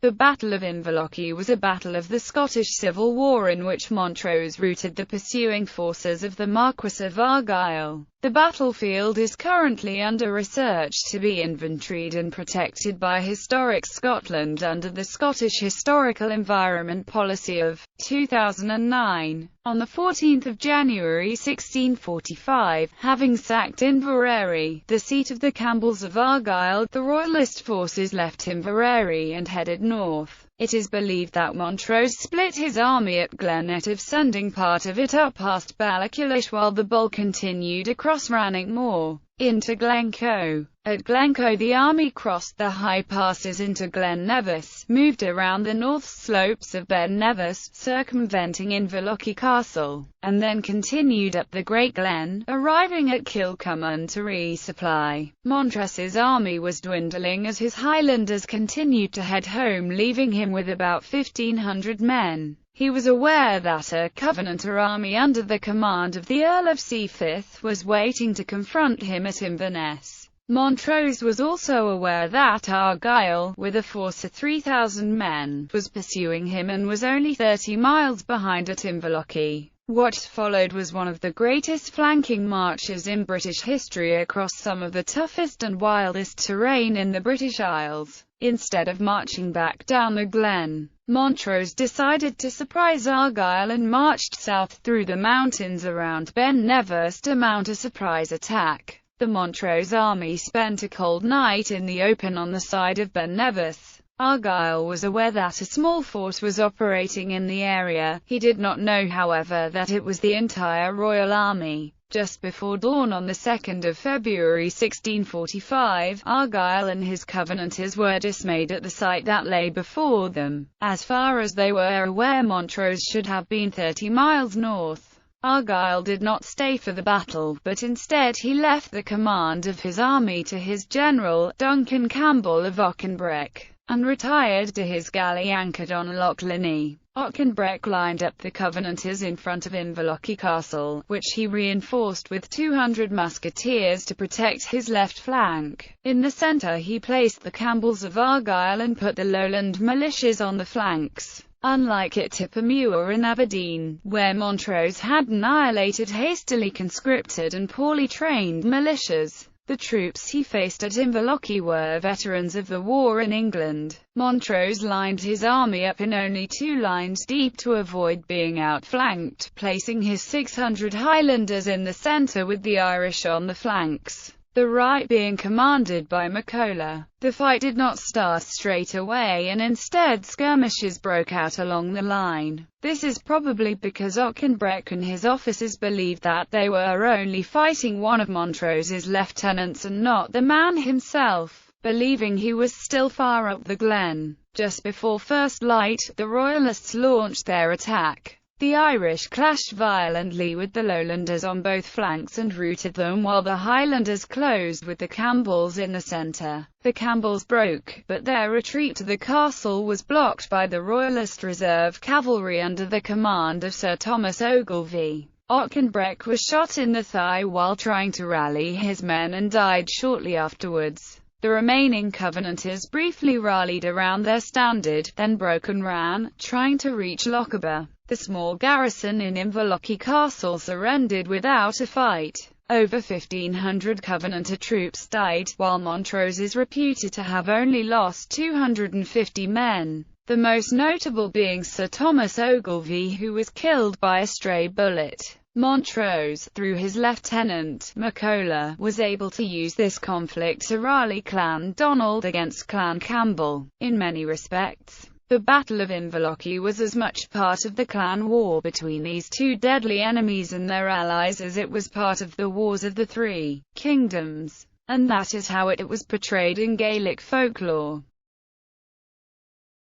The Battle of Inverlochy was a battle of the Scottish Civil War in which Montrose routed the pursuing forces of the Marquess of Argyll. The battlefield is currently under research to be inventoried and protected by Historic Scotland under the Scottish Historical Environment Policy of 2009. On 14 January 1645, having sacked Inverary, the seat of the Campbells of Argyll, the Royalist forces left Inverary and headed north. It is believed that Montrose split his army at Glennetive, sending part of it up past Ballachulish while the bulk continued across Rannoch Moor into Glencoe. At Glencoe the army crossed the high passes into Glen Nevis, moved around the north slopes of Ben Nevis, circumventing Inverlochy Castle, and then continued up the Great Glen, arriving at Kilcummin to resupply. Montrose's army was dwindling as his Highlanders continued to head home, leaving him with about 1,500 men. He was aware that a Covenanter army under the command of the Earl of Seaforth was waiting to confront him at Inverness. Montrose was also aware that Argyll, with a force of 3,000 men, was pursuing him and was only 30 miles behind at Inverlochy. What followed was one of the greatest flanking marches in British history across some of the toughest and wildest terrain in the British Isles. Instead of marching back down the glen, Montrose decided to surprise Argyll and marched south through the mountains around Ben Nevis to mount a surprise attack. The Montrose army spent a cold night in the open on the side of Ben Nevis. Argyll was aware that a small force was operating in the area. He did not know, however, that it was the entire Royal Army. Just before dawn on the 2nd of February 1645, Argyll and his Covenanters were dismayed at the sight that lay before them. As far as they were aware, Montrose should have been 30 miles north. Argyll did not stay for the battle, but instead he left the command of his army to his general, Duncan Campbell of Auchenbreck, and retired to his galley anchored on Loch Linnhe. Auchenbreck lined up the Covenanters in front of Inverlochy Castle, which he reinforced with 200 musketeers to protect his left flank. In the centre he placed the Campbells of Argyll and put the lowland militias on the flanks. Unlike at Tippermuir and Aberdeen, where Montrose had annihilated hastily conscripted and poorly trained militias, the troops he faced at Inverlochy were veterans of the war in England. Montrose lined his army up in only 2 lines deep to avoid being outflanked, placing his 600 Highlanders in the centre with the Irish on the flanks, the right being commanded by McCulloch. The fight did not start straight away, and instead skirmishes broke out along the line. This is probably because Auchenbreck and his officers believed that they were only fighting one of Montrose's lieutenants and not the man himself, believing he was still far up the glen. Just before first light, the Royalists launched their attack. The Irish clashed violently with the Lowlanders on both flanks and routed them, while the Highlanders closed with the Campbells in the centre. The Campbells broke, but their retreat to the castle was blocked by the Royalist reserve cavalry under the command of Sir Thomas Ogilvie. Auchenbreck was shot in the thigh while trying to rally his men and died shortly afterwards. The remaining Covenanters briefly rallied around their standard, then broke and ran, trying to reach Lochaber. The small garrison in Inverlochy Castle surrendered without a fight. Over 1,500 Covenanter troops died, while Montrose is reputed to have only lost 250 men, the most notable being Sir Thomas Ogilvie, who was killed by a stray bullet. Montrose, through his lieutenant, McCulloch, was able to use this conflict to rally Clan Donald against Clan Campbell. In many respects, the Battle of Inverlochy was as much part of the clan war between these two deadly enemies and their allies as it was part of the Wars of the Three Kingdoms, and that is how it was portrayed in Gaelic folklore.